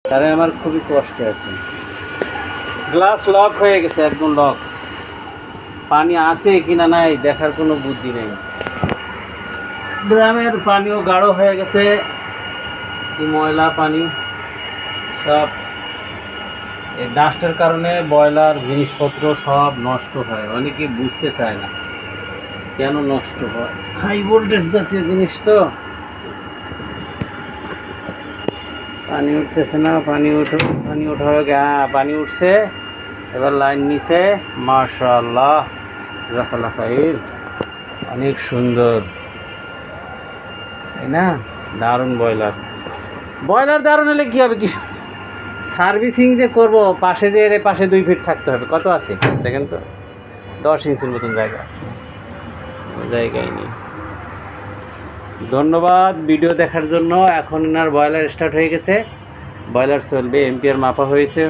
তারে আমার খুবই কষ্ট আছে। গ্লাস লক হয়ে গেছে, একদম লক। পানি আছে কিনা নাই দেখার কোনো বুদ্ধি নেই। ড্রামের পানিও গাঢ় হয়ে গেছে, কি ময়লা পানি সব। এই ডাস্টের কারণে ব্রয়লার জিনিসপত্র সব নষ্ট হয়। অনেকে বুঝতে চায় না কেন নষ্ট হয়, হাই ভোল্টেজ জাতীয় জিনিস তো। পানি উঠতেছে না, পানি ওঠা হয়ে গে। হ্যাঁ, পানি উঠছে, এবার লাইন নিচে। মাশাআল্লাহ, জাযাকাল্লাহ খাইর, অনেক সুন্দর, তাই না? দারুণ ব্রয়লার। ব্রয়লার দারুণ হলে কী হবে, কি সার্ভিসিং যে করব, পাশে যে এর পাশে 2 ফিট থাকতে হবে। কত আছে দেখেন তো, 10 ইঞ্চির মতন জায়গা আছে, জায়গায় নেই। ধন্যবাদ ভিডিও দেখার জন্য। এখন এনার ব্রয়লার স্টার্ট হয়ে গেছে, ব্রয়লার চলবে, এম্পিয়ার মাপা হয়েছে।